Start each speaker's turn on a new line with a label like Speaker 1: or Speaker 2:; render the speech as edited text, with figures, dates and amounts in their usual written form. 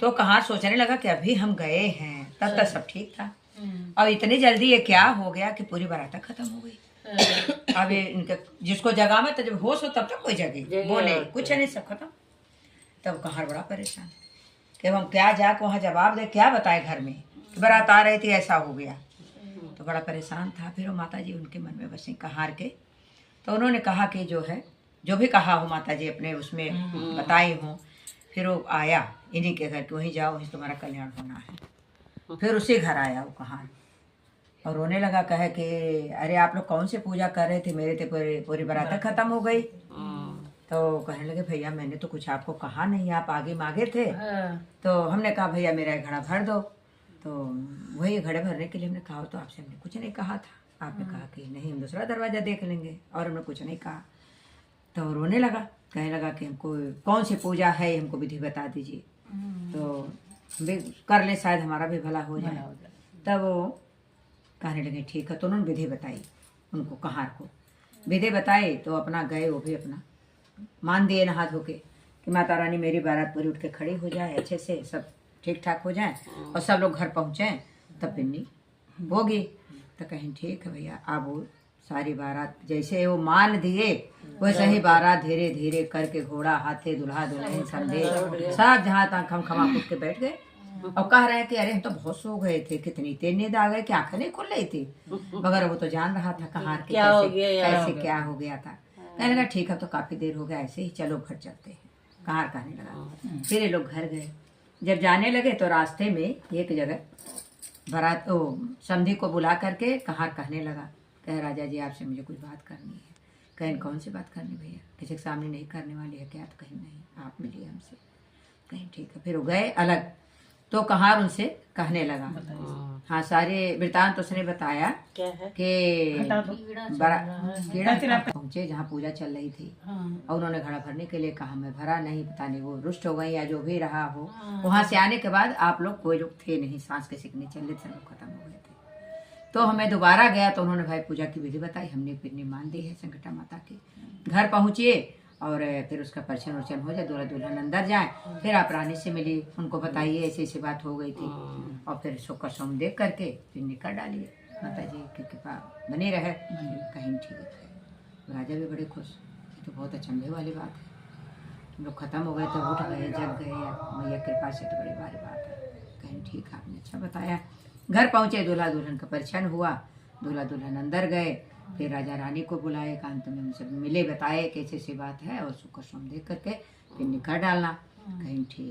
Speaker 1: तो कहाँ सोचने लगा कि अभी हम गए हैं, तब तक सब ठीक था। अब इतनी जल्दी ये क्या हो गया कि पूरी बारात खत्म हो गई। अब ये इनके जिसको जगा में तो जब होश हो तब तक कोई जगे बोले कुछ नहीं, सब खत्म। तब कहार बड़ा परेशान कि हम क्या जाके वहाँ जवाब दे, क्या बताए घर में कि बारात आ रही थी ऐसा हो गया। तो बड़ा परेशान था। फिर वो माता जी उनके मन में बसी कहार के, तो उन्होंने कहा कि जो है जो भी कहा हो माता जी अपने उसमें बताई हो। फिर वो आया इन्हीं के घर कि वहीं जाओ, वहीं तुम्हारा कल्याण होना है। फिर उसी घर आया वो कहार और रोने लगा, कहे कि अरे आप लोग कौन से पूजा कर रहे थे, मेरे तो पूरी बारात खत्म हो गई। तो कहने लगे भैया मैंने तो कुछ आपको कहा नहीं, आप आगे मांगे थे। तो हमने कहा भैया मेरा घड़ा भर दो। तो वही घड़े भरने के लिए हमने कहा, तो आपसे हमने कुछ नहीं कहा था। आपने कहा कि नहीं हम दूसरा दरवाज़ा देख लेंगे, और हमने कुछ नहीं कहा। तो रोने लगा, कहने लगा कि हमको कौन सी पूजा है हमको विधि बता दीजिए, तो हम भी कर ले, शायद हमारा भी भला हो जाए। तब वो कहने लगे ठीक है। तो उन्होंने विधि बताई उनको, कहार को विधि बताई। तो अपना गए, वो भी अपना मान दिए नहा धो के कि माता रानी मेरी बारात पूरी उठ के खड़ी हो जाए, अच्छे से सब ठीक ठाक हो जाए और सब लोग घर पहुँचे तब पिन्नी होगी। तो कहीं ठीक है भैया। अब वो सारी बारात जैसे वो मान दिए वैसे ही बारात धीरे धीरे करके घोड़ा हाथे दुल्हा दुल्हन संदेश सब जहाँ तक हम खमा फूट के बैठ गए और कह रहे हैं कि अरे हम तो बहुत सो गए थे, कितनी तेज नींद आ गई कि आंखें नहीं खुल रही थी, मगर वो तो जान रहा था कहार के कैसे क्या हो गया था। कहने लगा ठीक है तो काफी देर हो गया ऐसे ही, चलो घर चलते हैं। कहार कहने लगा। फिर ये लोग घर गए। जब जाने लगे तो रास्ते में एक जगह बारात समधी को बुला करके कहार कहने लगा, कह राजा जी आपसे मुझे कुछ बात करनी है। कहें कौन सी बात करनी भैया, किसी के सामने नहीं करने वाली है क्या? तो कहीं नहीं, आप मिलिए हमसे। कहीं ठीक है। फिर वो गए अलग। तो कहार उनसे कहने लगा, हाँ सारे वृतांत उसने बताया कि कीड़ा पहुंचे जहाँ पूजा चल रही थी और उन्होंने घड़ा भरने के लिए कहा, मैं भरा नहीं, पता नहीं वो रुष्ट हो गई या जो भी रहा हो। वहां से आने के बाद आप लोग कोई लोग थे नहीं, सांस के सिकने चल रहे थे, सब खत्म हो गए थे। तो हमें दोबारा गया तो उन्होंने भाई पूजा की विधि बताई, हमने पिन्नी मान दी है संकटा माता की। घर पहुंचिए और फिर उसका परिचय वर्चन हो जाए, दूल्हा दुल्हन अंदर जाए। फिर आप रानी से मिली, उनको बताइए ऐसी ऐसी बात हो गई थी, और फिर शुक्र सोम देख करके फिर निकल डालिए, माता जी की कृपा बनी रहे। कहीं ठीक है। राजा भी बड़े खुश, ये तो बहुत अचंभे वाली बात है, हम लोग खत्म हो गए तो उठ गए जग गए, मैया कृपा से तो बड़ी भारी बात है। कहीं ठीक है, आपने अच्छा बताया। घर पहुंचे, दूल्हा दुल्हन का परिचय हुआ, दूल्हा दुल्हन अंदर गए। फिर राजा रानी को बुलाए, कांत में उनसे मिले, बताए कैसे सी बात है, और शुक्र सोम देख करके फिर निकाह डालना। कहीं ठीक।